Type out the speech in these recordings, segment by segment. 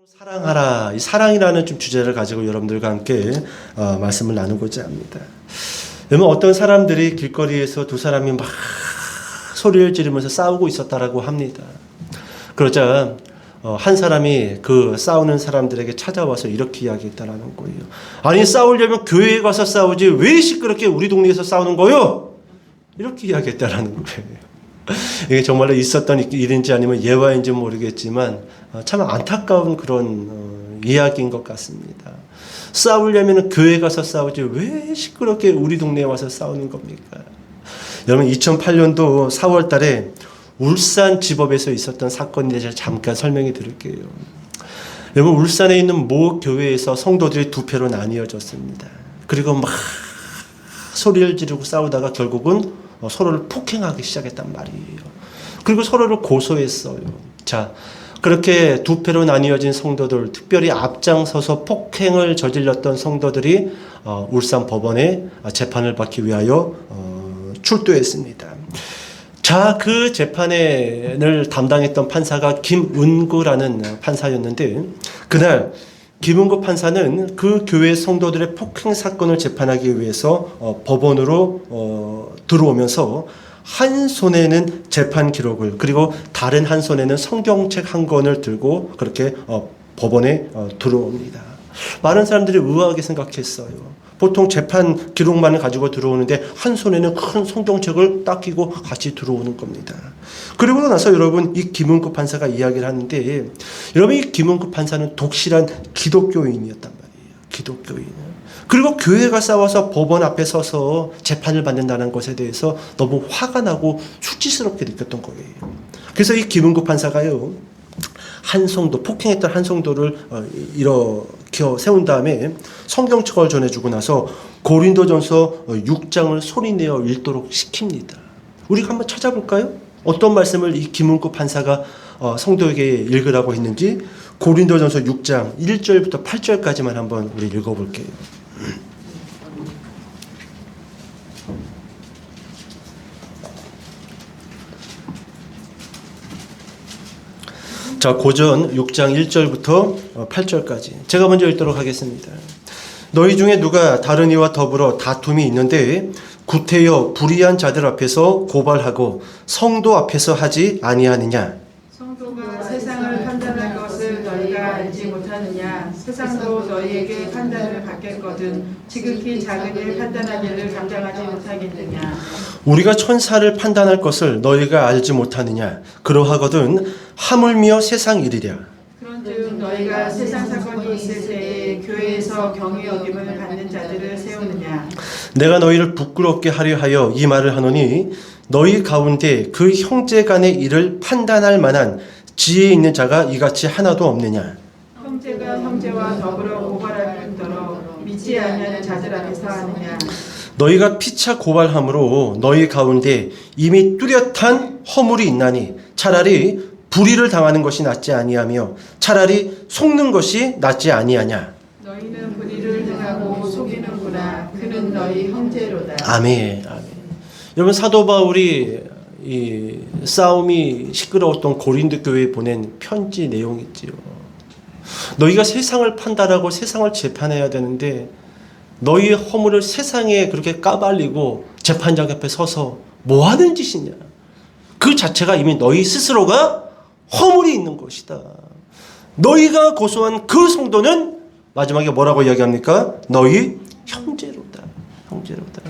사랑하라. 이 사랑이라는 좀 주제를 가지고 여러분들과 함께 말씀을 나누고자 합니다. 여러분, 어떤 사람들이 길거리에서 두 사람이 막 소리를 지르면서 싸우고 있었다라고 합니다. 그러자 한 사람이 그 싸우는 사람들에게 찾아와서 이렇게 이야기했다라는 거예요. 아니, 싸우려면 교회에 가서 싸우지 왜 시끄럽게 우리 동네에서 싸우는 거요? 이렇게 이야기했다라는 거예요. 이게 정말로 있었던 일인지 아니면 예화인지 모르겠지만 참 안타까운 그런 이야기인 것 같습니다. 싸우려면 교회 가서 싸우지 왜 시끄럽게 우리 동네에 와서 싸우는 겁니까? 여러분, 2008년도 4월 달에 울산 지법에서 있었던 사건에 대해서 잠깐 설명해 드릴게요. 여러분, 울산에 있는 모 교회에서 성도들이 두 패로 나뉘어졌습니다. 그리고 막 소리를 지르고 싸우다가 결국은 서로를 폭행하기 시작했단 말이에요. 그리고 서로를 고소했어요. 자, 그렇게 두 패로 나뉘어진 성도들, 특별히 앞장서서 폭행을 저질렀던 성도들이 울산 법원에 재판을 받기 위하여 출두했습니다. 자, 그 재판을 담당했던 판사가 김은구라는 판사였는데, 그날 김은구 판사는 그 교회 성도들의 폭행 사건을 재판하기 위해서 법원으로 들어오면서 한 손에는 재판 기록을, 그리고 다른 한 손에는 성경책 한 권을 들고 그렇게 법원에 들어옵니다. 많은 사람들이 의아하게 생각했어요. 보통 재판 기록만을 가지고 들어오는데 한 손에는 큰 성경책을 딱 끼고 같이 들어오는 겁니다. 그리고 나서 여러분, 이 김은구 판사가 이야기를 하는데, 여러분, 이 김은구 판사는 독실한 기독교인이었단 말이에요. 기독교인. 그리고 교회가 싸워서 법원 앞에 서서 재판을 받는다는 것에 대해서 너무 화가 나고 수치스럽게 느꼈던 거예요. 그래서 이 김은구 판사가요, 한 성도, 폭행했던 한 성도를 일으켜 세운 다음에 성경책을 전해주고 나서 고린도전서 6장을 소리내어 읽도록 시킵니다. 우리가 한번 찾아볼까요? 어떤 말씀을 이 김은구 판사가 성도에게 읽으라고 했는지. 고린도전서 6장 1절부터 8절까지만 한번 우리 읽어볼게요. 자, 고전 6장 1절부터 8절까지 제가 먼저 읽도록 하겠습니다. 너희 중에 누가 다른 이와 더불어 다툼이 있는데 구태여 불의한 자들 앞에서 고발하고 성도 앞에서 하지 아니하느냐? 성도가 세상을 판단할 것을 너희가 알지 못하느냐? 세상도 너희에게 판단을 받겠거든 지극히 작은 일 판단하기를 감당하지 못하겠느냐? 우리가 천사를 판단할 것을 너희가 알지 못하느냐? 그러하거든 하물며 세상 일이랴. 그런즉 너희가 세상 사건이 있을 때에 교회에서 경외 여김을 받는 자들을 세우느냐? 내가 너희를 부끄럽게 하려 하여 이 말을 하노니 너희 가운데 그 형제 간의 일을 판단할 만한 지혜 있는 자가 이같이 하나도 없느냐? 형제가 형제와 더불어 고발할 뿐더러 믿지 아니하는 자들 앞에서 하느냐? 너희가 피차 고발함으로 너희 가운데 이미 뚜렷한 허물이 있나니 차라리 불의를 당하는 것이 낫지 아니하며 차라리 속는 것이 낫지 아니하냐? 너희는 불의를 행하고 속이는구나. 그는 너희 형제로다. 아멘. 아멘. 여러분, 사도 바울이 이 싸움이 시끄러웠던 고린도 교회에 보낸 편지 내용이 있지요. 너희가 세상을 판단하고 세상을 재판해야 되는데 너희의 허물을 세상에 그렇게 까발리고 재판장 옆에 서서 뭐 하는 짓이냐? 그 자체가 이미 너희 스스로가 허물이 있는 것이다. 너희가 고소한 그 성도는 마지막에 뭐라고 이야기합니까? 너희 형제로다. 형제로다.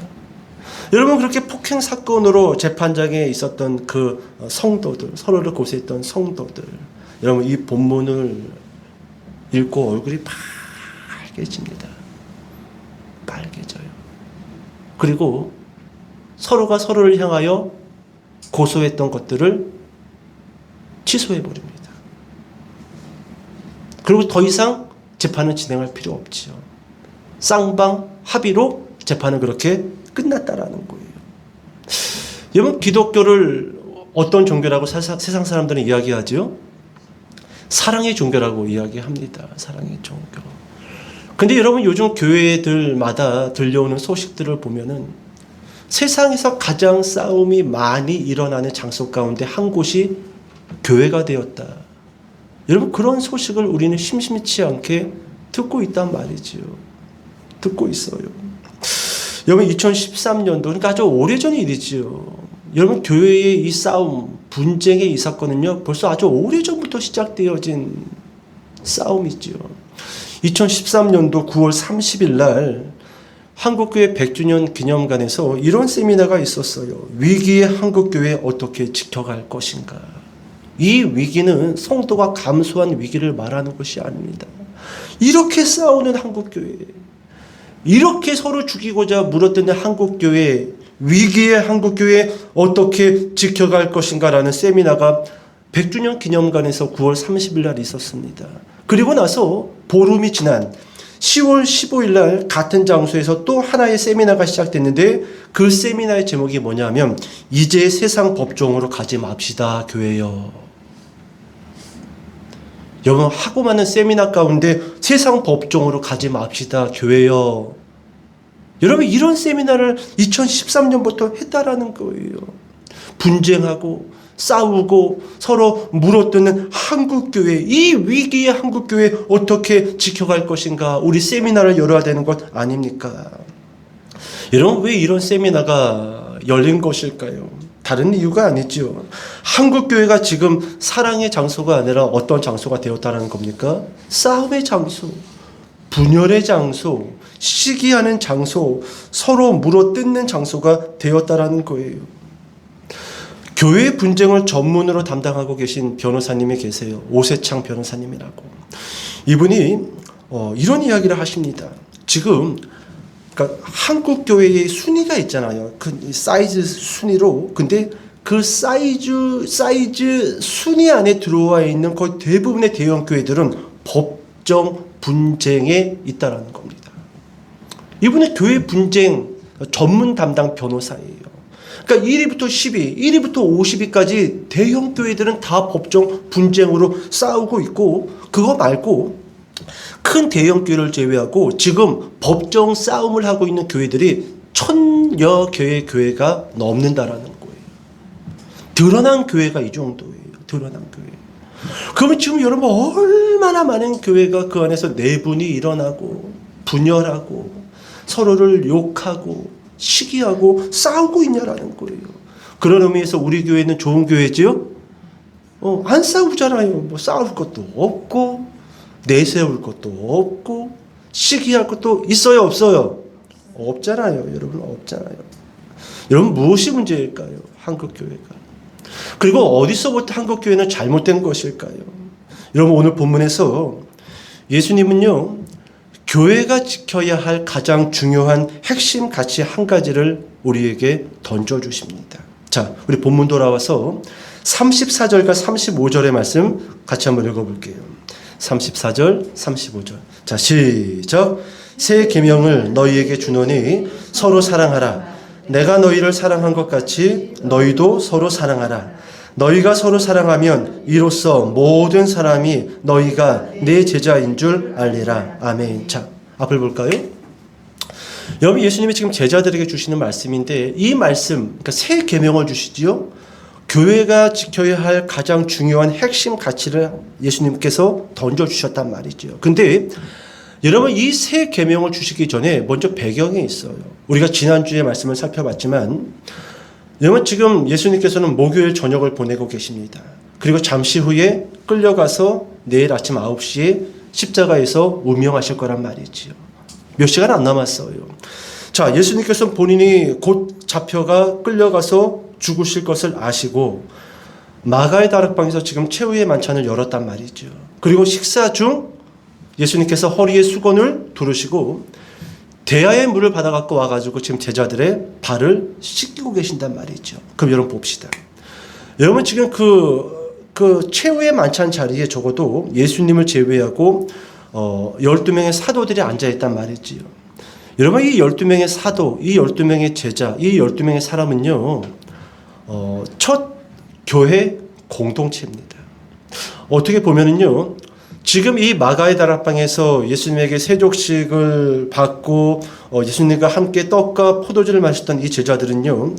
여러분, 그렇게 폭행 사건으로 재판장에 있었던 그 성도들, 서로를 고소했던 성도들, 여러분, 이 본문을 읽고 얼굴이 빨개집니다. 빨개져요. 그리고 서로가 서로를 향하여 고소했던 것들을 취소해버립니다. 그리고 더 이상 재판을 진행할 필요 없지요. 쌍방 합의로 재판은 그렇게 끝났다라는 거예요. 여러분, 기독교를 어떤 종교라고 세상 사람들은 이야기하죠? 사랑의 종교라고 이야기합니다. 사랑의 종교. 근데 여러분, 요즘 교회들마다 들려오는 소식들을 보면은 세상에서 가장 싸움이 많이 일어나는 장소 가운데 한 곳이 교회가 되었다. 여러분 그런 소식을 우리는 심심치 않게 듣고 있단 말이지요. 듣고 있어요. 여러분 2013년도 그러니까 아주 오래전 일이지요. 여러분 교회의 이 싸움, 분쟁의 이 사건은요 벌써 아주 오래전부터 시작되어진 싸움이지요. 2013년도 9월 30일 날 한국교회 100주년 기념관에서 이런 세미나가 있었어요. 위기의 한국교회 어떻게 지켜갈 것인가. 이 위기는 성도가 감수한 위기를 말하는 것이 아닙니다. 이렇게 싸우는 한국교회, 이렇게 서로 죽이고자 물어뜯는 한국교회, 위기의 한국교회 어떻게 지켜갈 것인가라는 세미나가 100주년 기념관에서 9월 30일 날 있었습니다. 그리고 나서 보름이 지난 10월 15일 날 같은 장소에서 또 하나의 세미나가 시작됐는데 그 세미나의 제목이 뭐냐면 이제 세상 법정으로 가지 맙시다 교회여. 여러분 하고 많은 세미나 가운데 세상 법정으로 가지 맙시다 교회여. 여러분 이런 세미나를 2013년부터 했다라는 거예요. 분쟁하고 싸우고 서로 물어뜯는 한국교회, 이 위기의 한국교회 어떻게 지켜갈 것인가. 우리 세미나를 열어야 되는 것 아닙니까? 여러분 왜 이런 세미나가 열린 것일까요? 다른 이유가 아니죠. 한국교회가 지금 사랑의 장소가 아니라 어떤 장소가 되었다는 겁니까? 싸움의 장소, 분열의 장소, 시기하는 장소, 서로 물어뜯는 장소가 되었다라는 거예요. 교회 분쟁을 전문으로 담당하고 계신 변호사님이 계세요. 오세창 변호사님이라고. 이분이 이런 이야기를 하십니다. 지금 그러니까 한국 교회의 순위가 있잖아요. 그 사이즈 순위로. 근데 그 사이즈 순위 안에 들어와 있는 거의 대부분의 대형 교회들은 법정 분쟁에 있다라는 겁니다. 이분은 교회 분쟁 전문 담당 변호사예요. 그러니까 1위부터 10위, 1위부터 50위까지 대형 교회들은 다 법정 분쟁으로 싸우고 있고, 그거 말고 큰 대형 교회를 제외하고 지금 법정 싸움을 하고 있는 교회들이 1000여 개의 교회가 넘는다라는 거예요. 드러난 교회가 이 정도예요. 드러난 교회. 그러면 지금 여러분 얼마나 많은 교회가 그 안에서 내분이 일어나고 분열하고 서로를 욕하고 시기하고 싸우고 있냐라는 거예요. 그런 의미에서 우리 교회는 좋은 교회지요? 안 싸우잖아요. 뭐 싸울 것도 없고 내세울 것도 없고 시기할 것도 있어요, 없어요? 없잖아요. 여러분 없잖아요. 여러분 무엇이 문제일까요? 한국 교회가. 그리고 어디서부터 한국 교회는 잘못된 것일까요? 여러분 오늘 본문에서 예수님은요. 교회가 지켜야 할 가장 중요한 핵심 가치 한 가지를 우리에게 던져주십니다. 자, 우리 본문 돌아와서 34절과 35절의 말씀 같이 한번 읽어볼게요. 34절, 35절. 자, 시작. 새 계명을 너희에게 주노니 서로 사랑하라. 내가 너희를 사랑한 것 같이 너희도 서로 사랑하라. 너희가 서로 사랑하면 이로써 모든 사람이 너희가 내 제자인 줄 알리라. 아멘. 자, 앞을 볼까요? 여러분 예수님이 지금 제자들에게 주시는 말씀인데 이 말씀, 그러니까 새 계명을 주시지요. 교회가 지켜야 할 가장 중요한 핵심 가치를 예수님께서 던져주셨단 말이죠. 근데 여러분 이 새 계명을 주시기 전에 먼저 배경이 있어요. 우리가 지난주에 말씀을 살펴봤지만 여러분 지금 예수님께서는 목요일 저녁을 보내고 계십니다. 그리고 잠시 후에 끌려가서 내일 아침 9시에 십자가에서 운명하실 거란 말이지요. 몇 시간 안 남았어요. 자, 예수님께서는 본인이 곧 잡혀가 끌려가서 죽으실 것을 아시고 마가의 다락방에서 지금 최후의 만찬을 열었단 말이죠. 그리고 식사 중 예수님께서 허리에 수건을 두르시고 대야의 물을 받아갖고 와가지고 지금 제자들의 발을 씻기고 계신단 말이죠. 그럼 여러분 봅시다. 여러분 지금 그 최후의 만찬 자리에 적어도 예수님을 제외하고 12명의 사도들이 앉아있단 말이지요. 여러분 이 12명의 사도, 이 12명의 제자, 이 12명의 사람은요. 첫 교회 공동체입니다. 어떻게 보면은요. 지금 이 마가의 다락방에서 예수님에게 세족식을 받고 예수님과 함께 떡과 포도주를 마셨던 이 제자들은요.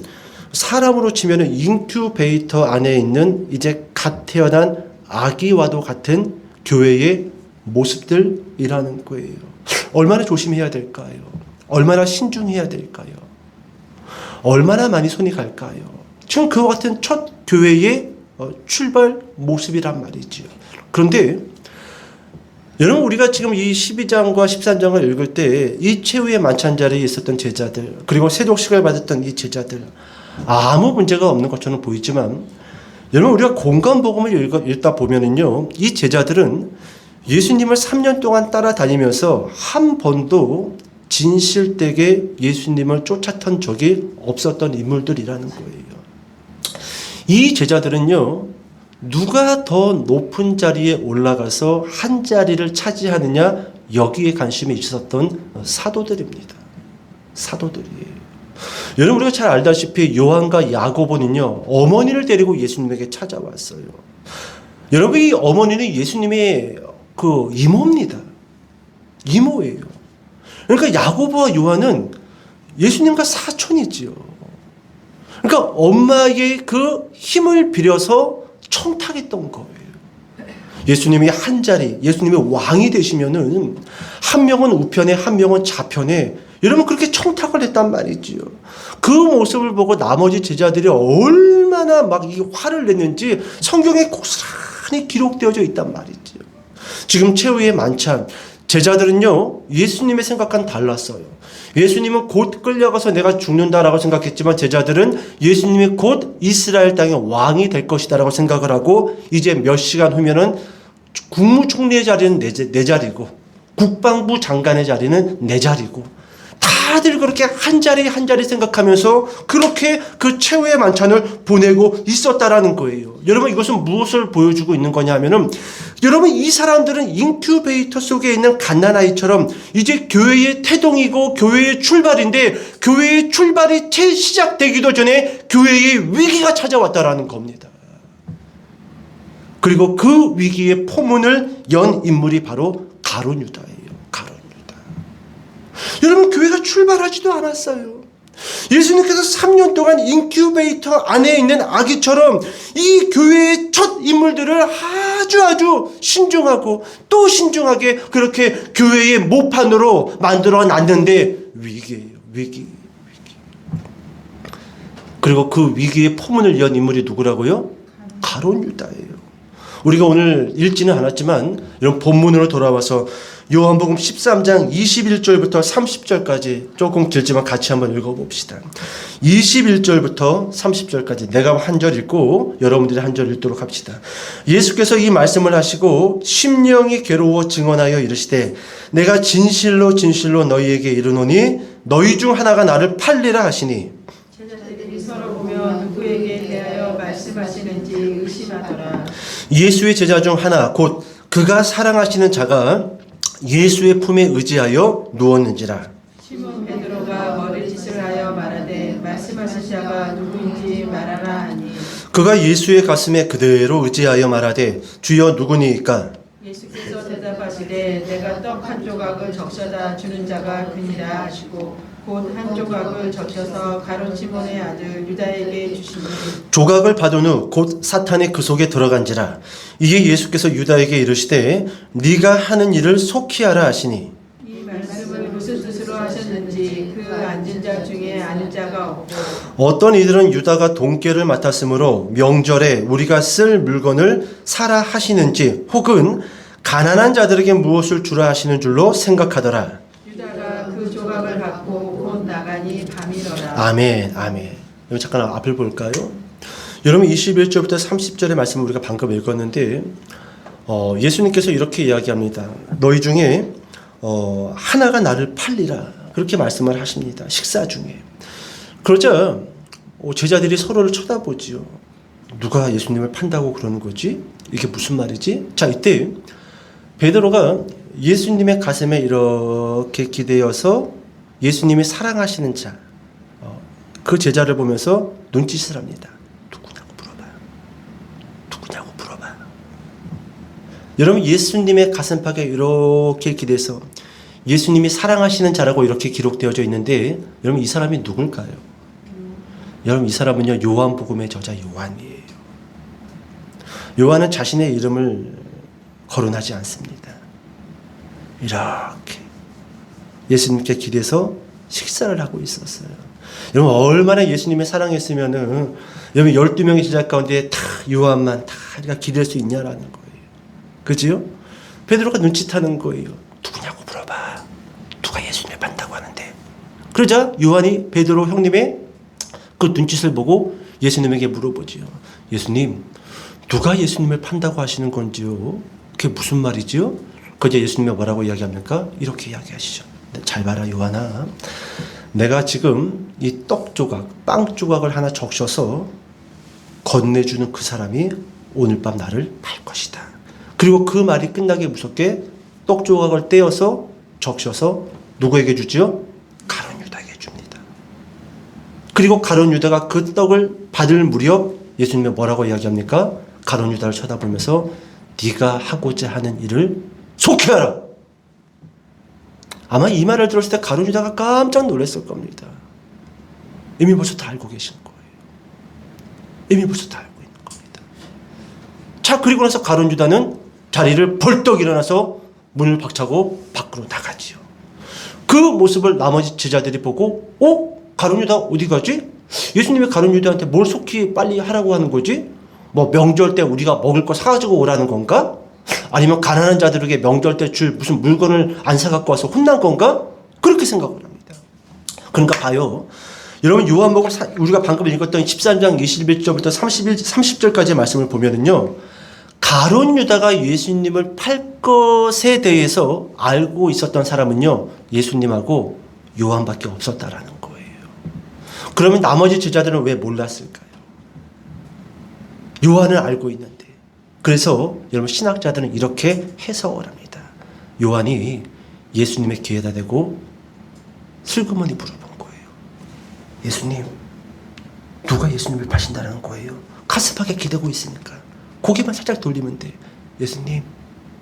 사람으로 치면은 인큐베이터 안에 있는 이제 갓 태어난 아기와도 같은 교회의 모습들이라는 거예요. 얼마나 조심해야 될까요? 얼마나 신중해야 될까요? 얼마나 많이 손이 갈까요? 지금 그와 같은 첫 교회의 출발 모습이란 말이지요. 그런데 여러분, 우리가 지금 이 12장과 13장을 읽을 때 이 최후의 만찬 자리에 있었던 제자들, 그리고 세독식을 받았던 이 제자들, 아무 문제가 없는 것처럼 보이지만, 여러분, 우리가 공간복음을 읽다 보면은요, 이 제자들은 예수님을 3년 동안 따라다니면서 한 번도 진실되게 예수님을 쫓았던 적이 없었던 인물들이라는 거예요. 이 제자들은요, 누가 더 높은 자리에 올라가서 한 자리를 차지하느냐, 여기에 관심이 있었던 사도들입니다. 사도들이에요. 여러분, 우리가 잘 알다시피 요한과 야고보는요, 어머니를 데리고 예수님에게 찾아왔어요. 여러분, 이 어머니는 예수님의 그 이모입니다. 이모예요. 그러니까 야고보와 요한은 예수님과 사촌이지요. 그러니까 엄마의 그 힘을 빌려서 청탁했던 거예요. 예수님이 한 자리, 예수님이 왕이 되시면은 한 명은 우편에 한 명은 좌편에, 여러분 그렇게 청탁을 했단 말이지요. 그 모습을 보고 나머지 제자들이 얼마나 막 이 화를 냈는지 성경에 고스란히 기록되어져 있단 말이지요. 지금 최후의 만찬, 제자들은요, 예수님의 생각과는 달랐어요. 예수님은 곧 끌려가서 내가 죽는다라고 생각했지만, 제자들은 예수님이 곧 이스라엘 땅의 왕이 될 것이다라고 생각을 하고, 이제 몇 시간 후면은 국무총리의 자리는 내 자리고, 국방부 장관의 자리는 내 자리고, 다들 그렇게 한 자리 한 자리 생각하면서 그렇게 그 최후의 만찬을 보내고 있었다라는 거예요. 여러분, 이것은 무엇을 보여주고 있는 거냐 하면은, 여러분, 이 사람들은 인큐베이터 속에 있는 갓난아이처럼 이제 교회의 태동이고 교회의 출발인데, 교회의 출발이 채 시작되기도 전에 교회의 위기가 찾아왔다라는 겁니다. 그리고 그 위기의 포문을 연 인물이 바로 가룟 유다예요. 가룟 유다. 여러분, 교회가 출발하지도 않았어요. 예수님께서 3년 동안 인큐베이터 안에 있는 아기처럼 이 교회의 첫 인물들을 아주 신중하고 또 신중하게 그렇게 교회의 모판으로 만들어 놨는데, 위기예요. 위기. 그리고 그 위기의 포문을 연 인물이 누구라고요? 가룟 유다예요. 우리가 오늘 읽지는 않았지만, 이런 본문으로 돌아와서 요한복음 13장 21절부터 30절까지, 조금 길지만 같이 한번 읽어봅시다. 21절부터 30절까지 내가 한 절 읽고 여러분들이 한 절 읽도록 합시다. 예수께서 이 말씀을 하시고 심령이 괴로워 증언하여 이르시되, 내가 진실로 진실로 너희에게 이르노니 너희 중 하나가 나를 팔리라 하시니, 제자들이 서로 보며 누구에게 대하여 말씀하시는지 의심하더라. 예수의 제자 중 하나, 곧 그가 사랑하시는 자가 예수의 품에 의지하여 누웠는지라. 시몬 베드로가 머리짓을 하여 말하되, 말씀하실 자가 누구인지 말하라 하니, 그가 예수의 가슴에 그대로 의지하여 말하되, 주여 누구니이까? 예수께서 대답하시되, 내가 떡 한 조각을 적셔다 주는 자가 그니라 하시고, 곧 한 조각을 적셔서 가룟 시몬의 아들 유다에게 주시니, 조각을 받은 후 곧 사탄이 그 속에 들어간지라. 이에 예수께서 유다에게 이르시되, 네가 하는 일을 속히 하라 하시니, 이 말씀을 무슨 뜻으로 하셨는지 그 앉은 자 중에 아는 자가 없고, 어떤 이들은 유다가 돈깨를 맡았으므로 명절에 우리가 쓸 물건을 사라 하시는지, 혹은 가난한 자들에게 무엇을 주라 하시는 줄로 생각하더라. 유다가 그 조각을 받고 곧 나가니 밤이더라. 아멘, 아멘. 여기 잠깐 앞을 볼까요? 여러분, 21절부터 30절의 말씀을 우리가 방금 읽었는데, 예수님께서 이렇게 이야기합니다. 너희 중에 하나가 나를 팔리라, 그렇게 말씀을 하십니다. 식사 중에. 그러자 제자들이 서로를 쳐다보지요. 누가 예수님을 판다고 그러는 거지? 이게 무슨 말이지? 자, 이때 베드로가 예수님의 가슴에 이렇게 기대어서 예수님이 사랑하시는 자, 그 제자를 보면서 눈짓을 합니다. 누구냐고 물어봐요. 누구냐고 물어봐요. 여러분, 예수님의 가슴팍에 이렇게 기대서 예수님이 사랑하시는 자라고 이렇게 기록되어져 있는데, 여러분, 이 사람이 누굴까요? 여러분, 이 사람은요, 요한복음의 저자 요한이에요. 요한은 자신의 이름을 거론하지 않습니다. 이렇게 예수님께 길에서 식사를 하고 있었어요. 여러분 얼마나 예수님의 사랑했으면은 여러분 12명의 제자 가운데 다 요한만 다 우리가 기댈 수 있냐라는 거예요. 그지요? 베드로가 눈치타는 거예요. 누구냐고 물어봐. 누가 예수님을 판다고 하는데. 그러자 요한이 베드로 형님의 그 눈짓을 보고 예수님에게 물어보지요. 예수님, 누가 예수님을 판다고 하시는 건지요? 그게 무슨 말이지요? 그제 예수님이 뭐라고 이야기합니까? 이렇게 이야기하시죠. 잘 봐라 요한아. 내가 지금 이 떡 조각, 빵 조각을 하나 적셔서 건네주는 그 사람이 오늘 밤 나를 팔 것이다. 그리고 그 말이 끝나기 무섭게 떡 조각을 떼어서 적셔서 누구에게 주지요? 가룟 유다에게 줍니다. 그리고 가룟 유다가 그 떡을 받을 무렵 예수님이 뭐라고 이야기합니까? 가룟 유다를 쳐다보면서 네가 하고자 하는 일을 속히 하라. 아마 이 말을 들었을 때 가룟 유다가 깜짝 놀랐을 겁니다. 이미 벌써 다 알고 계신 거예요. 이미 벌써 다 알고 있는 겁니다. 자, 그리고 나서 가룟 유다는 자리를 벌떡 일어나서 문을 박차고 밖으로 나가지요. 그 모습을 나머지 제자들이 보고 가룟 유다 어디 가지? 예수님이 가룟 유다한테 뭘 속히 빨리 하라고 하는 거지? 뭐 명절 때 우리가 먹을 거 사가지고 오라는 건가? 아니면 가난한 자들에게 명절 때 줄 무슨 물건을 안 사갖고 와서 혼난 건가? 그렇게 생각을 합니다. 그러니까 봐요. 여러분 요한복음 우리가 방금 읽었던 13장 21절부터 30절까지의 말씀을 보면은요. 가룟 유다가 예수님을 팔 것에 대해서 알고 있었던 사람은요. 예수님하고 요한밖에 없었다라는 거예요. 그러면 나머지 제자들은 왜 몰랐을까요? 요한을 알고 있는데. 그래서 여러분 신학자들은 이렇게 해석을 합니다. 요한이 예수님의 귀에다 대고 슬그머니 물어본 거예요. 예수님, 누가 예수님을 파신다는 거예요? 가슴팍에 기대고 있으니까 고개만 살짝 돌리면 돼. 예수님,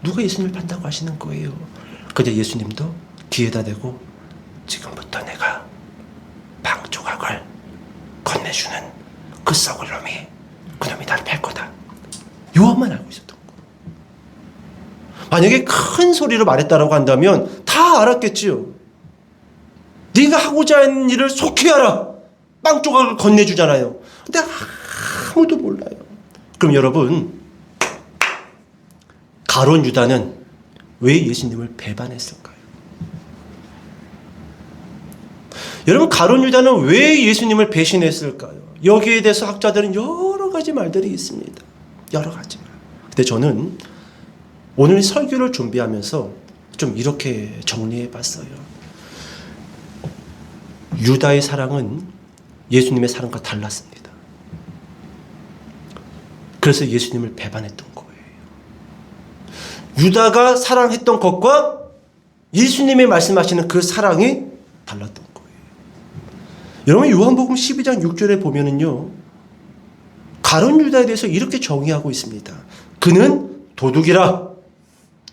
누가 예수님을 판다고 하시는 거예요? 그저 예수님도 귀에다 대고 지금부터 내가 빵 조각을 건네주는 그 썩을 놈이 그놈이 나를 팔 거다. 요한만 알고 있었던 거예요. 만약에 큰 소리로 말했다라고 한다면 다 알았겠지요. 네가 하고자 하는 일을 속히 하라. 빵 조각을 건네주잖아요. 근데 아무도 몰라요. 그럼 여러분 가룟 유다는 왜 예수님을 배반했을까요? 여러분 가룟 유다는 왜 예수님을 배신했을까요? 여기에 대해서 학자들은 여러 가지 말들이 있습니다. 여러 가지. 근데 저는 오늘 설교를 준비하면서 좀 이렇게 정리해 봤어요. 유다의 사랑은 예수님의 사랑과 달랐습니다. 그래서 예수님을 배반했던 거예요. 유다가 사랑했던 것과 예수님이 말씀하시는 그 사랑이 달랐던 거예요. 여러분 요한복음 12장 6절에 보면은요. 가룟 유다에 대해서 이렇게 정의하고 있습니다. 그는 도둑이라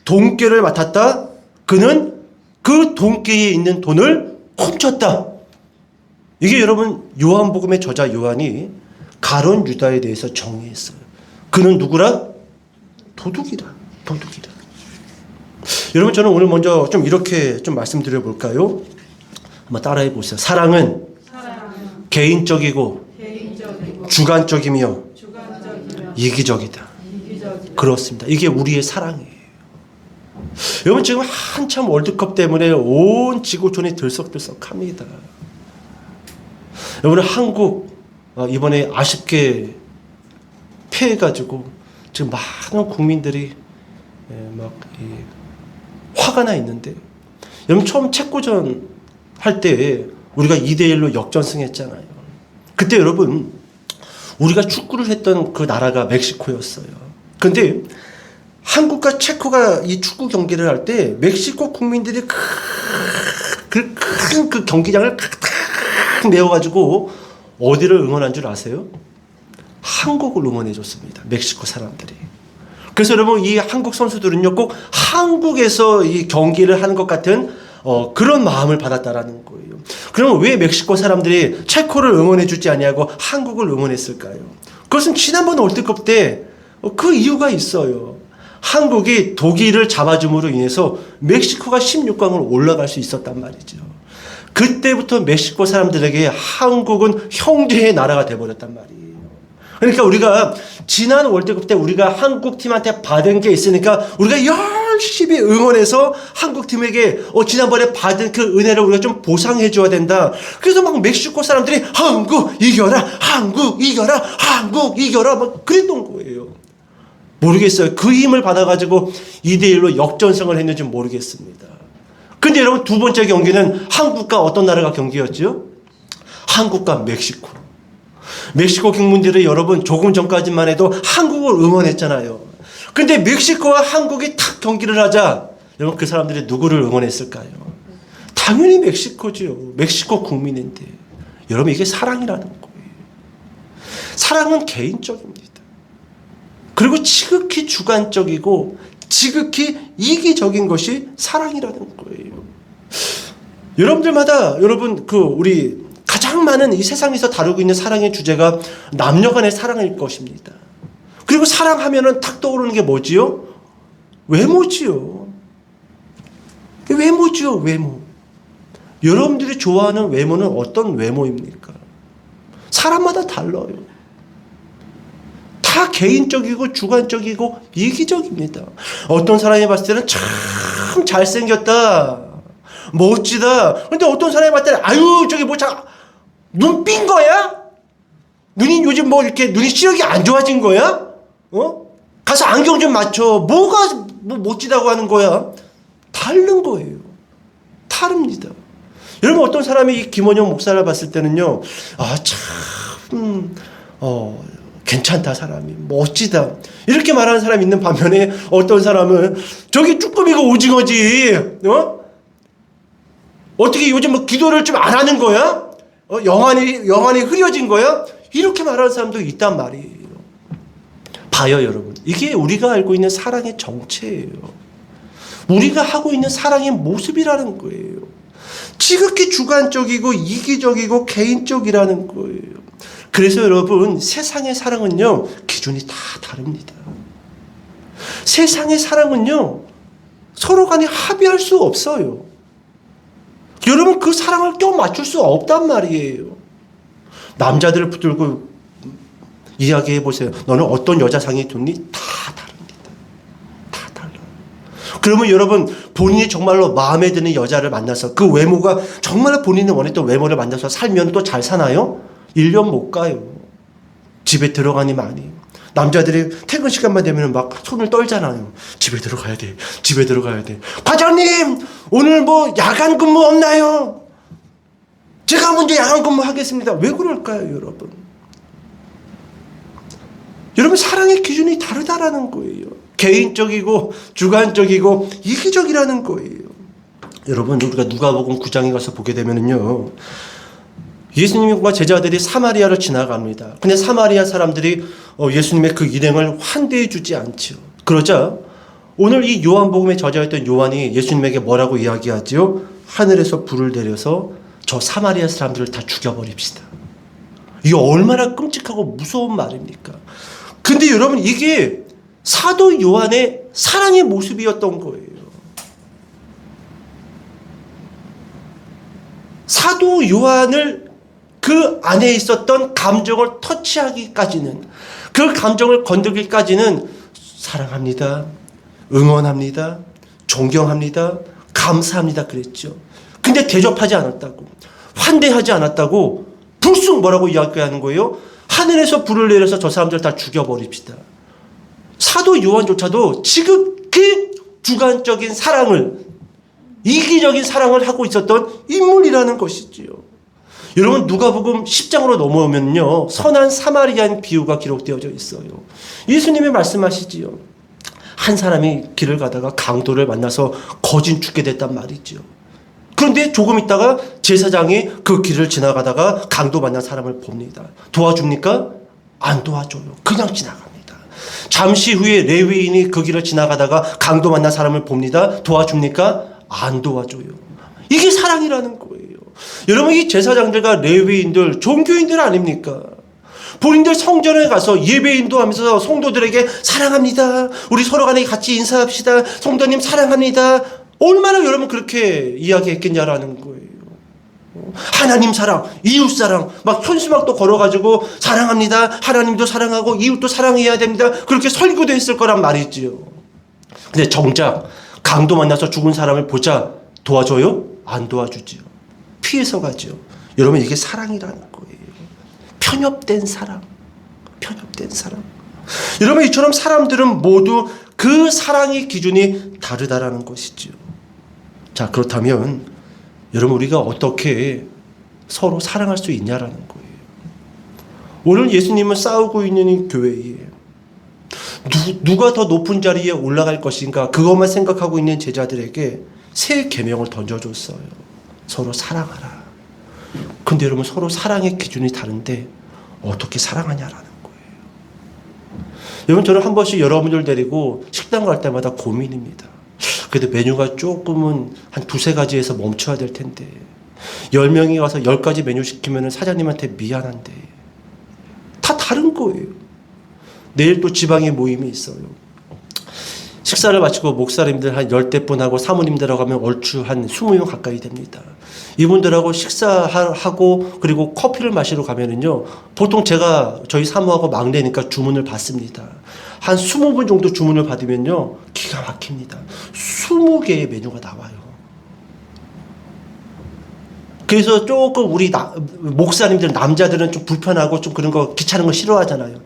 돈꾀를 맡았다. 그는 그 돈꾀에 있는 돈을 훔쳤다. 이게 여러분 요한복음의 저자 요한이 가룟 유다에 대해서 정의했어요. 그는 누구라? 도둑이라. 도둑이라. 여러분 저는 오늘 먼저 좀 이렇게 좀 말씀드려 볼까요? 한번 따라해 보세요. 사랑은 개인적이고 주관적이며 이기적이다. 그렇습니다. 이게 우리의 사랑이에요. 여러분 지금 한참 월드컵 때문에 온 지구촌이 들썩들썩합니다. 여러분 한국 이번에 아쉽게 패해가지고 지금 많은 국민들이 막 화가 나 있는데 여러분 처음 체코전 할 때 우리가 2대1로 역전승했잖아요. 그때 여러분 우리가 축구를 했던 그 나라가 멕시코였어요. 그런데 한국과 체코가 이 축구 경기를 할 때 멕시코 국민들이 큰 그 경기장을 메워가지고 어디를 응원한 줄 아세요? 한국을 응원해 줬습니다. 멕시코 사람들이. 그래서 여러분 이 한국 선수들은요 꼭 한국에서 이 경기를 하는 것 같은 그런 마음을 받았다라는 거예요. 그러면 왜 멕시코 사람들이 체코를 응원해 주지 아니하고 한국을 응원했을까요? 그것은 지난번 월드컵 때 그 이유가 있어요. 한국이 독일을 잡아줌으로 인해서 멕시코가 16강으로 올라갈 수 있었단 말이죠. 그때부터 멕시코 사람들에게 한국은 형제의 나라가 돼버렸단 말이에요. 그러니까 우리가 지난 월드컵 때 우리가 한국 팀한테 받은 게 있으니까 우리가 열심히 응원해서 한국 팀에게 지난번에 받은 그 은혜를 우리가 좀 보상해 줘야 된다. 그래서 막 멕시코 사람들이 한국 이겨라, 한국 이겨라, 한국 이겨라 막 그랬던 거예요. 모르겠어요. 그 힘을 받아가지고 2대1로 역전승을 했는지 모르겠습니다. 근데 여러분 두 번째 경기는 한국과 어떤 나라가 경기였죠? 한국과 멕시코. 멕시코 국민들이 여러분 조금 전까지만 해도 한국을 응원했잖아요. 근데 멕시코와 한국이 탁 경기를 하자 여러분 그 사람들이 누구를 응원했을까요? 당연히 멕시코죠. 멕시코 국민인데 여러분 이게 사랑이라는 거예요. 사랑은 개인적입니다. 그리고 지극히 주관적이고 지극히 이기적인 것이 사랑이라는 거예요. 여러분들마다 여러분 우리 가장 많은 이 세상에서 다루고 있는 사랑의 주제가 남녀 간의 사랑일 것입니다. 그리고 사랑하면은 탁 떠오르는 게 뭐지요? 외모지요. 외모지요, 외모. 여러분들이 좋아하는 외모는 어떤 외모입니까? 사람마다 달라요. 다 개인적이고 주관적이고 이기적입니다. 어떤 사람이 봤을 때는 참 잘생겼다. 멋지다. 근데 어떤 사람이 봤을 때는 아유 저기 눈 삔 거야? 눈이 요즘 이렇게 눈이 시력이 안 좋아진 거야? 가서 안경 좀 맞춰. 뭐가 멋지다고 하는 거야? 다른 거예요. 다릅니다. 여러분 어떤 사람이 이 김원영 목사를 봤을 때는요. 참 괜찮다 사람이. 멋지다. 이렇게 말하는 사람이 있는 반면에 어떤 사람은 저기 쭈꾸미가 오징어지. 어떻게 요즘 기도를 좀 안 하는 거야? 영안이 흐려진 거야? 이렇게 말하는 사람도 있단 말이에요. 봐요 여러분. 이게 우리가 알고 있는 사랑의 정체예요. 우리가 하고 있는 사랑의 모습이라는 거예요. 지극히 주관적이고 이기적이고 개인적이라는 거예요. 그래서 여러분 세상의 사랑은요 기준이 다 다릅니다. 세상의 사랑은요 서로 간에 합의할 수 없어요. 여러분 그 사랑을 껴 맞출 수 없단 말이에요. 남자들을 붙들고 이야기해 보세요. 너는 어떤 여자상이 좋니? 다 다릅니다. 다 달라요. 그러면 여러분 본인이 정말로 마음에 드는 여자를 만나서 그 외모가 정말 본인이 원했던 외모를 만나서 살면 또 잘 사나요? 1년 못 가요. 집에 들어가니 많이. 남자들이 퇴근 시간만 되면 막 손을 떨잖아요. 집에 들어가야 돼. 집에 들어가야 돼. 과장님 오늘 야간 근무 없나요? 제가 먼저 야간 근무 하겠습니다. 왜 그럴까요 여러분? 여러분 사랑의 기준이 다르다라는 거예요. 개인적이고 주관적이고 이기적이라는 거예요. 여러분 우리가 누가복음 9장에 가서 보게 되면은요. 예수님과 제자들이 사마리아를 지나갑니다. 근데 사마리아 사람들이 예수님의 그 일행을 환대해 주지 않죠. 그러자 오늘 이 요한복음에 저자였던 요한이 예수님에게 뭐라고 이야기하지요? 하늘에서 불을 내려서 저 사마리아 사람들을 다 죽여버립시다. 이게 얼마나 끔찍하고 무서운 말입니까? 근데 여러분 이게 사도 요한의 사랑의 모습이었던 거예요. 사도 요한을 그 안에 있었던 감정을 터치하기까지는, 그 감정을 건들기까지는 사랑합니다, 응원합니다, 존경합니다, 감사합니다 그랬죠. 근데 대접하지 않았다고, 환대하지 않았다고 불쑥 뭐라고 이야기하는 거예요? 하늘에서 불을 내려서 저 사람들 다 죽여버립시다. 사도 요한조차도 지극히 주관적인 사랑을, 이기적인 사랑을 하고 있었던 인물이라는 것이지요. 여러분 누가복음 10장으로 넘어오면요, 선한 사마리아인 비유가 기록되어져 있어요. 예수님이 말씀하시지요. 한 사람이 길을 가다가 강도를 만나서 거진 죽게 됐단 말이죠. 그런데 조금 있다가 제사장이 그 길을 지나가다가 강도 만난 사람을 봅니다. 도와줍니까? 안 도와줘요. 그냥 지나갑니다. 잠시 후에 레위인이 그 길을 지나가다가 강도 만난 사람을 봅니다. 도와줍니까? 안 도와줘요. 이게 사랑이라는 거예요. 여러분 이 제사장들과 레위인들 종교인들 아닙니까? 본인들 성전에 가서 예배 인도하면서 성도들에게 사랑합니다. 우리 서로 간에 같이 인사합시다. 성도님 사랑합니다. 얼마나 여러분 그렇게 이야기했겠냐라는 거예요. 하나님 사랑, 이웃 사랑, 막 현수막도 걸어가지고 사랑합니다. 하나님도 사랑하고 이웃도 사랑해야 됩니다. 그렇게 설교도 했을 거란 말이지요. 근데 정작 강도 만나서 죽은 사람을 보자 도와줘요? 안 도와주지요. 피해서 가지요. 여러분 이게 사랑이라는 거예요. 편협된 사랑. 편협된 사랑. 여러분 이처럼 사람들은 모두 그 사랑의 기준이 다르다라는 것이지요. 자, 그렇다면 여러분 우리가 어떻게 서로 사랑할 수 있냐라는 거예요. 오늘 예수님은 싸우고 있는 이 교회에 누가 더 높은 자리에 올라갈 것인가 그것만 생각하고 있는 제자들에게 새 계명을 던져줬어요. 서로 사랑하라. 근데 여러분 서로 사랑의 기준이 다른데 어떻게 사랑하냐라는 거예요. 여러분 저는 한 번씩 여러분들 데리고 식당 갈 때마다 고민입니다. 그래도 메뉴가 조금은 한 두세 가지에서 멈춰야 될 텐데 10명이 와서 10가지 메뉴 시키면 사장님한테 미안한데 다 다른 거예요. 내일 또 지방에 모임이 있어요. 식사를 마치고 목사님들 한 10대분하고 사모님들하고 하면 얼추 한 20명 가까이 됩니다. 이분들하고 식사하고 그리고 커피를 마시러 가면은요, 보통 저희 사모하고 막내니까 주문을 받습니다. 한 20분 정도 주문을 받으면요, 기가 막힙니다. 20개의 메뉴가 나와요. 그래서 조금 우리 목사님들, 남자들은 좀 불편하고 좀 그런 거 귀찮은 거 싫어하잖아요.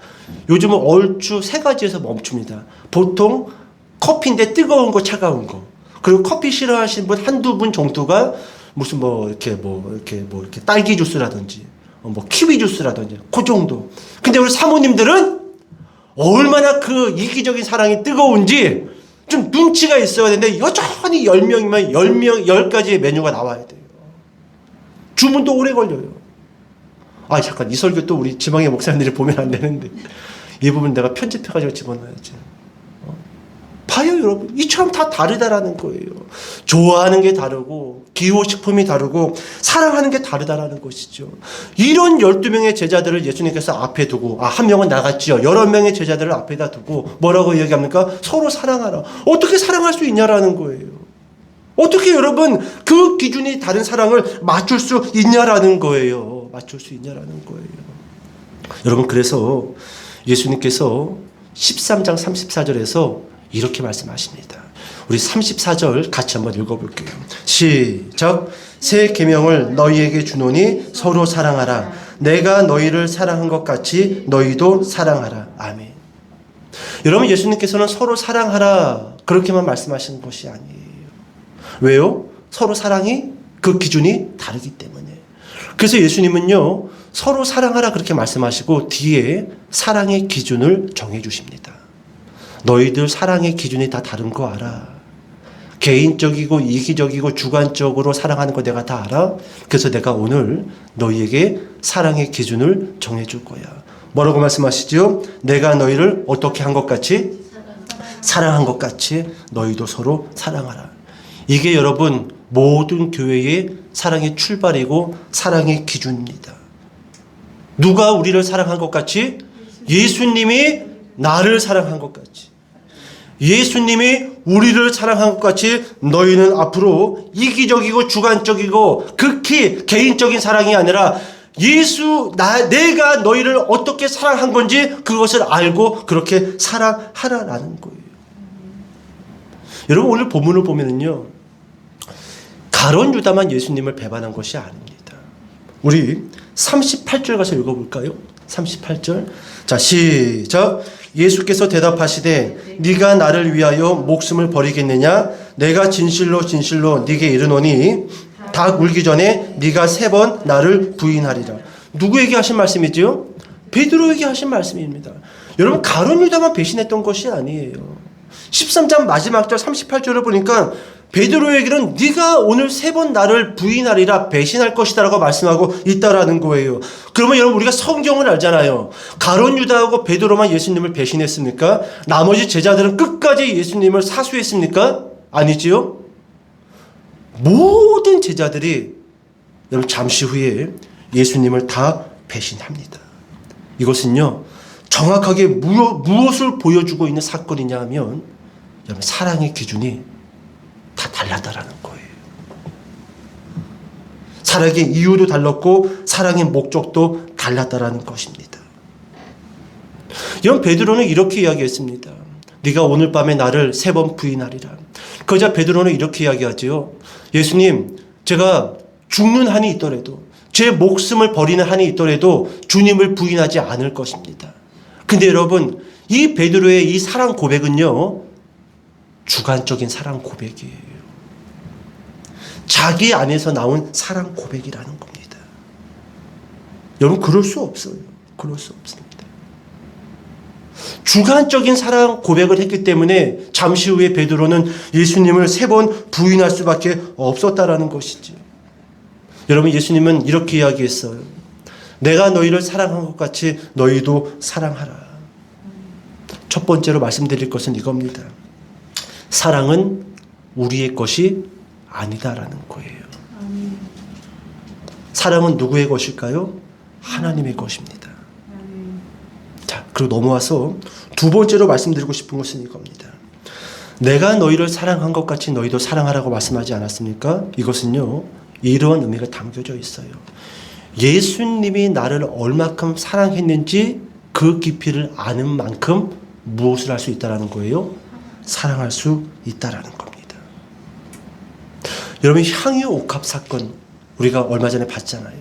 요즘은 얼추 3가지에서 멈춥니다. 보통 커피인데 뜨거운 거, 차가운 거. 그리고 커피 싫어하시는 분 한두 분 정도가 무슨 이렇게 딸기 주스라든지, 키위 주스라든지, 그 정도. 근데 우리 사모님들은 얼마나 그 이기적인 사랑이 뜨거운지 좀 눈치가 있어야 되는데 여전히 10명이면 10가지의 메뉴가 나와야 돼요. 주문도 오래 걸려요. 잠깐, 이 설교 또 우리 지방의 목사님들이 보면 안 되는데. 이 부분 내가 편집해가지고 집어넣어야지. 봐요, 여러분. 이처럼 다 다르다라는 거예요. 좋아하는 게 다르고, 기호식품이 다르고, 사랑하는 게 다르다라는 것이죠. 이런 12명의 제자들을 예수님께서 앞에 두고, 한 명은 나갔지요. 여러 명의 제자들을 앞에다 두고, 뭐라고 얘기합니까? 서로 사랑하라. 어떻게 사랑할 수 있냐라는 거예요. 어떻게 여러분 그 기준이 다른 사랑을 맞출 수 있냐라는 거예요. 맞출 수 있냐라는 거예요. 여러분 그래서 예수님께서 13장 34절에서 이렇게 말씀하십니다. 우리 34절 같이 한번 읽어볼게요. 시작. 새 계명을 너희에게 주노니 서로 사랑하라. 내가 너희를 사랑한 것 같이 너희도 사랑하라. 아멘. 여러분 예수님께서는 서로 사랑하라 그렇게만 말씀하시는 것이 아니에요. 왜요? 서로 사랑이 그 기준이 다르기 때문에. 그래서 예수님은요, 서로 사랑하라 그렇게 말씀하시고 뒤에 사랑의 기준을 정해 주십니다. 너희들 사랑의 기준이 다 다른 거 알아. 개인적이고 이기적이고 주관적으로 사랑하는 거 내가 다 알아. 그래서 내가 오늘 너희에게 사랑의 기준을 정해 줄 거야. 뭐라고 말씀하시죠? 내가 너희를 어떻게 한 것 같이? 사랑한 것 같이 너희도 서로 사랑하라. 이게 여러분 모든 교회의 사랑의 출발이고 사랑의 기준입니다. 누가 우리를 사랑한 것 같이? 예수님이 나를 사랑한 것 같이. 예수님이 우리를 사랑한 것 같이 너희는 앞으로 이기적이고 주관적이고 극히 개인적인 사랑이 아니라 내가 너희를 어떻게 사랑한 건지 그것을 알고 그렇게 사랑하라라는 거예요. 여러분 오늘 본문을 보면은요, 가룟 유다만 예수님을 배반한 것이 아닙니다. 우리 38절 가서 읽어볼까요? 38절. 자, 시작. 예수께서 대답하시되 네가 나를 위하여 목숨을 버리겠느냐? 내가 진실로 진실로 네게 이르노니 닭 울기 전에 네가 3번 나를 부인하리라. 누구에게 하신 말씀이지요? 베드로에게 하신 말씀입니다. 여러분 가룟 유다만 배신했던 것이 아니에요. 13장 마지막 절 38절을 보니까 베드로에게는 네가 오늘 3번 나를 부인하리라, 배신할 것이다 라고 말씀하고 있다라는 거예요. 그러면 여러분 우리가 성경을 알잖아요. 가룟 유다하고 베드로만 예수님을 배신했습니까? 나머지 제자들은 끝까지 예수님을 사수했습니까? 아니지요. 모든 제자들이 여러분 잠시 후에 예수님을 다 배신합니다. 이것은요, 정확하게 무엇을 보여주고 있는 사건이냐 하면, 여러분, 사랑의 기준이 다 달랐다라는 거예요. 사랑의 이유도 달랐고, 사랑의 목적도 달랐다라는 것입니다. 여러분, 베드로는 이렇게 이야기했습니다. 네가 오늘 밤에 나를 3번 부인하리라. 그러자 베드로는 이렇게 이야기하지요. 예수님, 제가 죽는 한이 있더라도, 제 목숨을 버리는 한이 있더라도 주님을 부인하지 않을 것입니다. 근데 여러분, 이 베드로의 이 사랑 고백은요, 주관적인 사랑 고백이에요. 자기 안에서 나온 사랑 고백이라는 겁니다. 여러분, 그럴 수 없어요. 그럴 수 없습니다. 주관적인 사랑 고백을 했기 때문에 잠시 후에 베드로는 예수님을 3번 부인할 수밖에 없었다라는 것이죠. 여러분, 예수님은 이렇게 이야기했어요. 내가 너희를 사랑한 것 같이 너희도 사랑하라. 첫 번째로 말씀드릴 것은 이겁니다. 사랑은 우리의 것이 아니다라는 거예요. 사랑은 누구의 것일까요? 하나님의 것입니다. 자, 그리고 넘어와서 두 번째로 말씀드리고 싶은 것은 이겁니다. 내가 너희를 사랑한 것 같이 너희도 사랑하라고 말씀하지 않았습니까? 이것은요, 이러한 의미가 담겨져 있어요. 예수님이 나를 얼마큼 사랑했는지 그 깊이를 아는 만큼 무엇을 할 수 있다라는 거예요? 사랑할 수 있다라는 겁니다. 여러분, 향유 옥합 사건 우리가 얼마 전에 봤잖아요.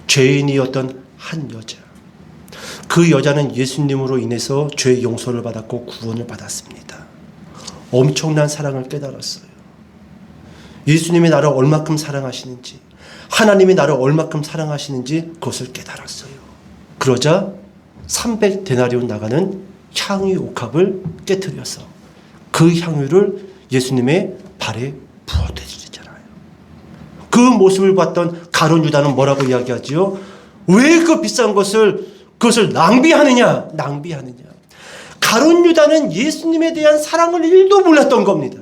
죄인이었던 한 여자. 그 여자는 예수님으로 인해서 죄의 용서를 받았고 구원을 받았습니다. 엄청난 사랑을 깨달았어요. 예수님이 나를 얼마큼 사랑하시는지, 하나님이 나를 얼마큼 사랑하시는지 그것을 깨달았어요. 그러자 300데나리온 나가는 향유 옥합을 깨뜨려서 그 향유를 예수님의 발에 부어드리잖아요. 그 모습을 봤던 가룟 유다는 뭐라고 이야기하지요? 왜 그 비싼 그것을 낭비하느냐? 가룟 유다는 예수님에 대한 사랑을 1도 몰랐던 겁니다.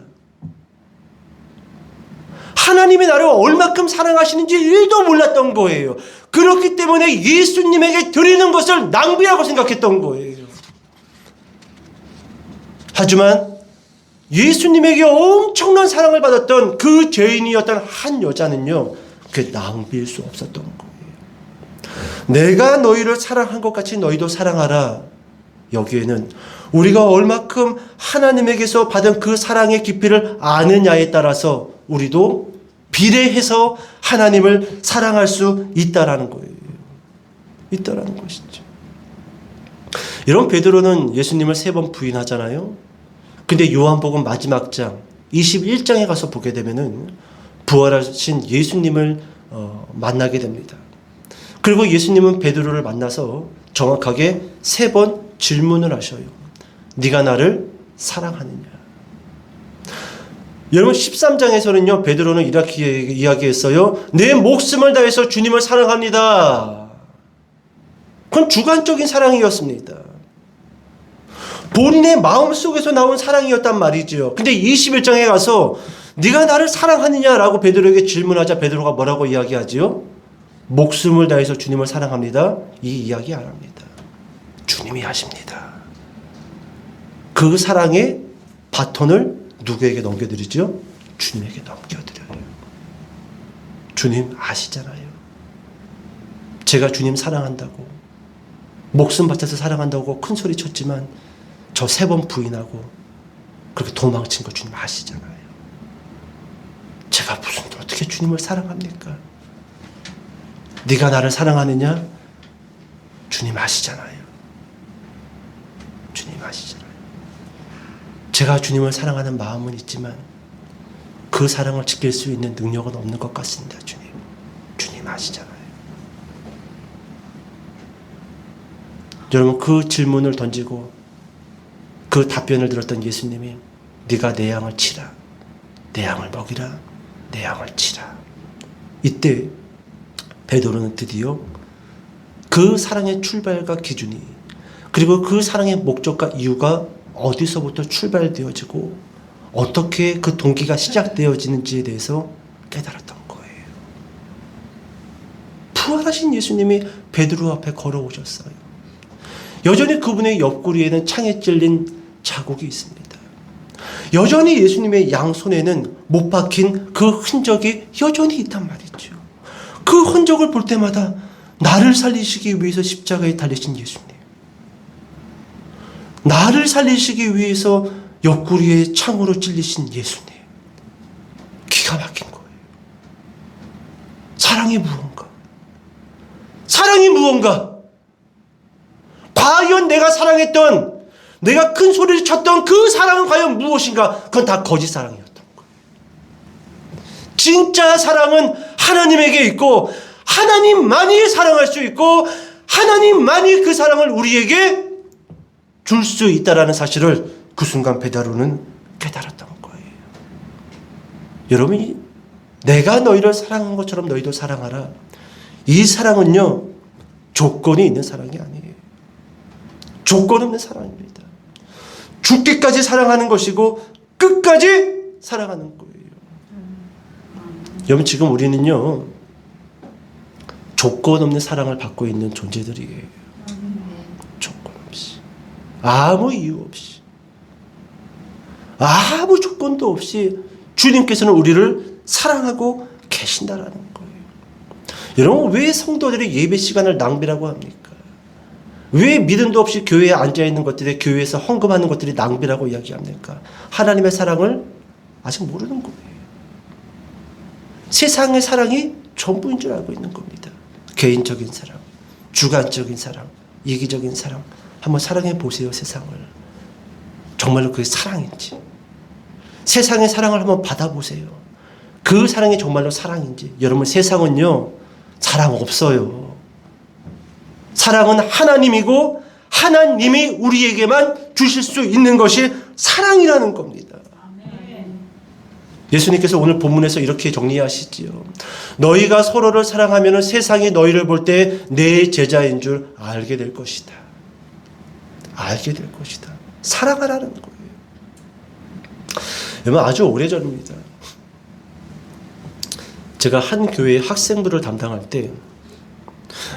하나님이 나를 얼마큼 사랑하시는지 1도 몰랐던 거예요. 그렇기 때문에 예수님에게 드리는 것을 낭비라고 생각했던 거예요. 하지만 예수님에게 엄청난 사랑을 받았던 그 죄인이었던 한 여자는요, 그게 낭비일 수 없었던 거예요. 내가 너희를 사랑한 것 같이 너희도 사랑하라. 여기에는 우리가 얼마큼 하나님에게서 받은 그 사랑의 깊이를 아느냐에 따라서 우리도 비례해서 하나님을 사랑할 수 있다라는 거예요. 있다라는 것이죠. 이런 베드로는 예수님을 3번 부인하잖아요. 근데 요한복음 마지막 장 21장에 가서 보게 되면은 부활하신 예수님을 만나게 됩니다. 그리고 예수님은 베드로를 만나서 정확하게 3번 질문을 하셔요. 네가 나를 사랑하느냐? 여러분, 13장에서는요, 베드로는 이렇게 이야기했어요. 내 목숨을 다해서 주님을 사랑합니다. 그건 주관적인 사랑이었습니다. 본인의 마음속에서 나온 사랑이었단 말이죠. 근데 21장에 가서 네가 나를 사랑하느냐라고 베드로에게 질문하자 베드로가 뭐라고 이야기하지요? 목숨을 다해서 주님을 사랑합니다. 이 이야기 안 합니다. 주님이 하십니다. 그 사랑의 바톤을 누구에게 넘겨드리죠? 주님에게 넘겨드려요. 주님 아시잖아요. 제가 주님 사랑한다고, 목숨 바쳐서 사랑한다고 큰 소리 쳤지만 저 3번 부인하고 그렇게 도망친 거 주님 아시잖아요. 제가 어떻게 주님을 사랑합니까? 네가 나를 사랑하느냐? 주님 아시잖아요. 주님 아시잖아요. 제가 주님을 사랑하는 마음은 있지만 그 사랑을 지킬 수 있는 능력은 없는 것 같습니다. 주님 아시잖아요. 여러분, 그 질문을 던지고 그 답변을 들었던 예수님이 네가 내 양을 치라, 내 양을 먹이라, 내 양을 치라. 이때 베드로는 드디어 그 사랑의 출발과 기준이, 그리고 그 사랑의 목적과 이유가 어디서부터 출발되어지고 어떻게 그 동기가 시작되어지는지에 대해서 깨달았던 거예요. 부활하신 예수님이 베드로 앞에 걸어오셨어요. 여전히 그분의 옆구리에는 창에 찔린 자국이 있습니다. 여전히 예수님의 양손에는 못 박힌 그 흔적이 여전히 있단 말이죠. 그 흔적을 볼 때마다 나를 살리시기 위해서 십자가에 달리신 예수님, 나를 살리시기 위해서 옆구리에 창으로 찔리신 예수님, 기가 막힌 거예요. 사랑이 무언가? 사랑이 무언가? 과연 내가 사랑했던, 내가 큰 소리를 쳤던 그 사랑은 과연 무엇인가? 그건 다 거짓 사랑이었던 거예요. 진짜 사랑은 하나님에게 있고, 하나님만이 사랑할 수 있고, 하나님만이 그 사랑을 우리에게 줄 수 있다라는 사실을 그 순간 베드로는 깨달았던 거예요. 여러분이 내가 너희를 사랑한 것처럼 너희도 사랑하라. 이 사랑은요, 조건이 있는 사랑이 아니에요. 조건 없는 사랑입니다. 죽기까지 사랑하는 것이고 끝까지 사랑하는 거예요. 여러분, 지금 우리는요, 조건 없는 사랑을 받고 있는 존재들이에요. 조건 없이, 아무 이유 없이, 아무 조건도 없이 주님께서는 우리를 사랑하고 계신다라는 거예요. 여러분, 왜 성도들이 예배 시간을 낭비라고 합니까? 왜 믿음도 없이 교회에 앉아있는 것들이, 교회에서 헌금하는 것들이 낭비라고 이야기합니까? 하나님의 사랑을 아직 모르는 거예요. 세상의 사랑이 전부인 줄 알고 있는 겁니다. 개인적인 사랑, 주관적인 사랑, 이기적인 사랑. 한번 사랑해 보세요, 세상을. 정말로 그게 사랑인지. 세상의 사랑을 한번 받아보세요. 그 사랑이 정말로 사랑인지. 여러분, 세상은요, 사랑 없어요. 사랑은 하나님이고 하나님이 우리에게만 주실 수 있는 것이 사랑이라는 겁니다. 예수님께서 오늘 본문에서 이렇게 정리하시지요. 너희가 서로를 사랑하면 세상이 너희를 볼 때 내 제자인 줄 알게 될 것이다. 알게 될 것이다. 사랑하라는 거예요. 여러분, 아주 오래전입니다. 제가 한 교회의 학생부를 담당할 때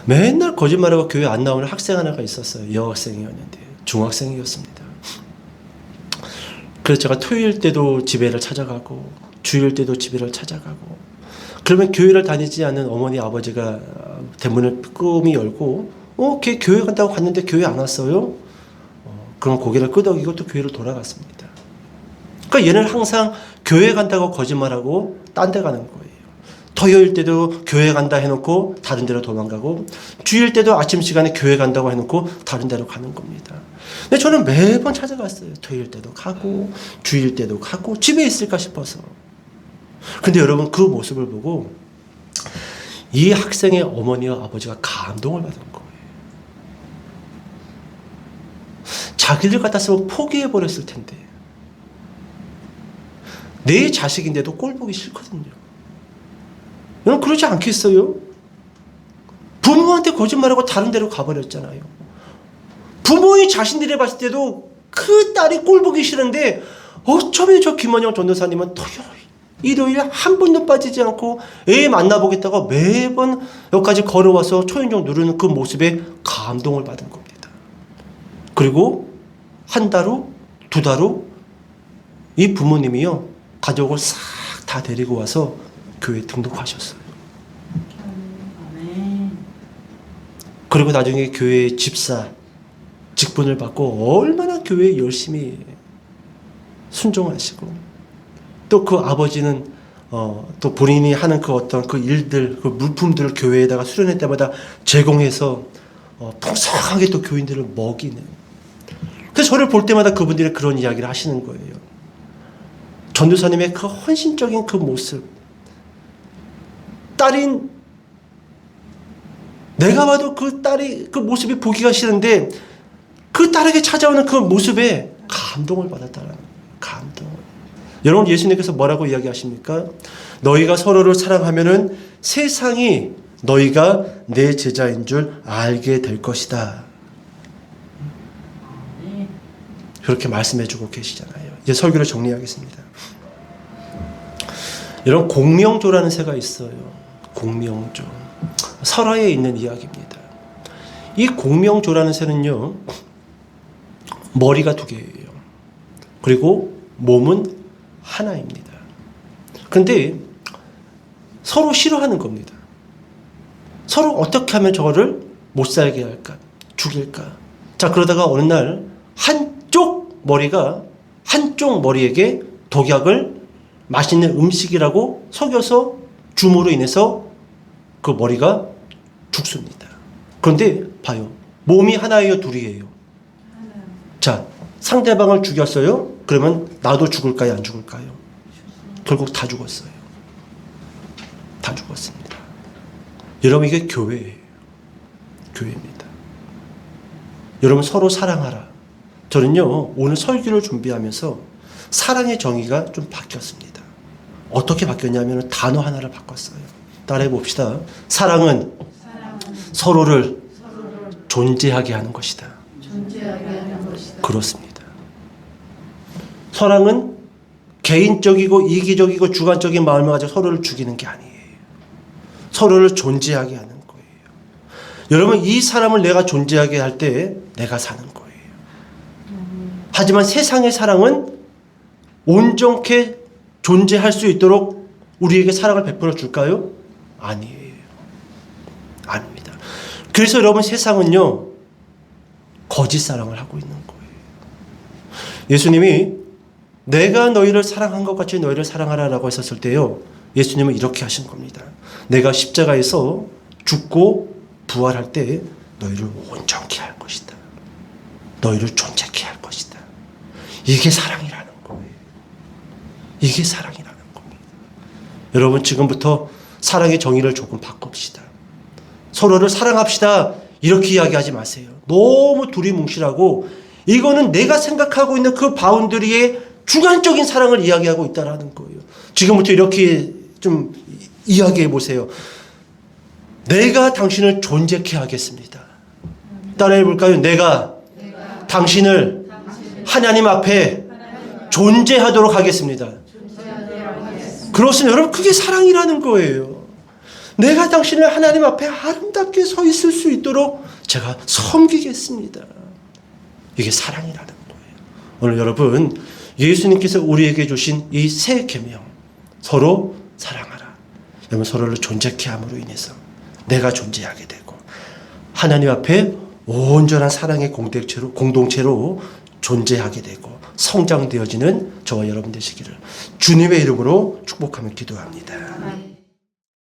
맨날 거짓말하고 교회 안 나오는 학생 하나가 있었어요. 여학생이었는데 중학생이었습니다. 그래서 제가 토요일 때도 집에를 찾아가고 주일 때도 집에를 찾아가고, 그러면 교회를 다니지 않는 어머니 아버지가 대문을 끔히 열고 걔 교회 간다고 갔는데 교회 안 왔어요? 그럼 고개를 끄덕이고 또 교회로 돌아갔습니다. 그러니까 얘는 항상 교회 간다고 거짓말하고 딴 데 가는 거예요. 토요일 때도 교회 간다 해놓고 다른 데로 도망가고, 주일 때도 아침 시간에 교회 간다고 해놓고 다른 데로 가는 겁니다. 근데 저는 매번 찾아갔어요. 토요일 때도 가고 주일 때도 가고 집에 있을까 싶어서. 근데 여러분, 그 모습을 보고 이 학생의 어머니와 아버지가 감동을 받은 거예요. 자기들 같았으면 포기해버렸을 텐데 내 자식인데도 꼴 보기 싫거든요. 여러분, 그러지 않겠어요? 부모한테 거짓말하고 다른 데로 가버렸잖아요. 부모의 자신들이 봤을 때도 그 딸이 꼴 보기 싫은데 어쩌면 저 김원영 전도사님은 토요일, 일요일 한 번도 빠지지 않고 애 만나보겠다고 매번 여기까지 걸어와서 초인종 누르는 그 모습에 감동을 받은 겁니다. 그리고 한 달 후, 두 달 후 이 부모님이요, 가족을 싹 다 데리고 와서 교회에 등록하셨어요. 그리고 나중에 교회 집사 직분을 받고 얼마나 교회에 열심히 순종하시고, 또 그 아버지는 또 본인이 하는 그 어떤 그 일들, 그 물품들을 교회에다가 수련회 때마다 제공해서 풍성하게 또 교인들을 먹이는. 그래서 저를 볼 때마다 그분들이 그런 이야기를 하시는 거예요. 전도사님의 그 헌신적인 그 모습, 딸인 내가 봐도 그 딸이 그 모습이 보기가 싫은데 그 딸에게 찾아오는 그 모습에 감동을 받았다는 거예요. 감동을. 여러분, 예수님께서 뭐라고 이야기하십니까? 너희가 서로를 사랑하면은 세상이 너희가 내 제자인 줄 알게 될 것이다. 그렇게 말씀해주고 계시잖아요. 이제 설교를 정리하겠습니다. 여러분, 공명조라는 새가 있어요. 공명조. 설화에 있는 이야기입니다. 이 공명조라는 새는요, 머리가 2개예요. 그리고 몸은 하나입니다. 그런데 서로 싫어하는 겁니다. 서로 어떻게 하면 저거를 못 살게 할까? 죽일까? 자, 그러다가 어느 날 한쪽 머리에게 독약을 맛있는 음식이라고 속여서 줌으로 인해서 그 머리가 죽습니다. 그런데 봐요. 몸이 하나예요, 둘이에요? 자, 상대방을 죽였어요? 그러면 나도 죽을까요, 안 죽을까요? 결국 다 죽었어요. 다 죽었습니다. 여러분, 이게 교회예요. 교회입니다. 여러분, 서로 사랑하라. 저는요, 오늘 설교를 준비하면서 사랑의 정의가 좀 바뀌었습니다. 어떻게 바뀌었냐면 단어 하나를 바꿨어요. 따라해 봅시다. 사랑은 서로를 존재하게 하는 것이다. 그렇습니다. 사랑은 개인적이고 이기적이고 주관적인 마음을 가지고 서로를 죽이는 게 아니에요. 서로를 존재하게 하는 거예요. 여러분, 이 사람을 내가 존재하게 할 때 내가 사는 거예요. 하지만 세상의 사랑은 온전케 존재할 수 있도록 우리에게 사랑을 베풀어 줄까요? 아니에요. 아닙니다. 그래서 여러분, 세상은요, 거짓 사랑을 하고 있는 거예요. 예수님이 내가 너희를 사랑한 것 같이 너희를 사랑하라라고 했었을 때요, 예수님은 이렇게 하신 겁니다. 내가 십자가에서 죽고 부활할 때 너희를 온전케 할 것이다. 너희를 존재케 할 것이다. 이게 사랑이라는 거예요. 이게 사랑이라는 겁니다. 여러분, 지금부터 사랑의 정의를 조금 바꿉시다. 서로를 사랑합시다. 이렇게 이야기하지 마세요. 너무 두리뭉실하고 이거는 내가 생각하고 있는 그 바운더리의 주관적인 사랑을 이야기하고 있다는 거예요. 지금부터 이렇게 좀 이야기해 보세요. 내가 당신을 존재케 하겠습니다. 따라해 볼까요? 내가 당신을 하나님 앞에 존재하도록 하겠습니다. 그렇습니다. 여러분, 그게 사랑이라는 거예요. 내가 당신을 하나님 앞에 아름답게 서 있을 수 있도록 제가 섬기겠습니다. 이게 사랑이라는 거예요. 오늘 여러분, 예수님께서 우리에게 주신 이 새 계명, 서로 사랑하라. 여러분, 서로를 존재케 함으로 인해서 내가 존재하게 되고 하나님 앞에 온전한 사랑의 공동체로 존재하게 되고 성장되어지는 저와 여러분 되시기를 주님의 이름으로 축복하며 기도합니다.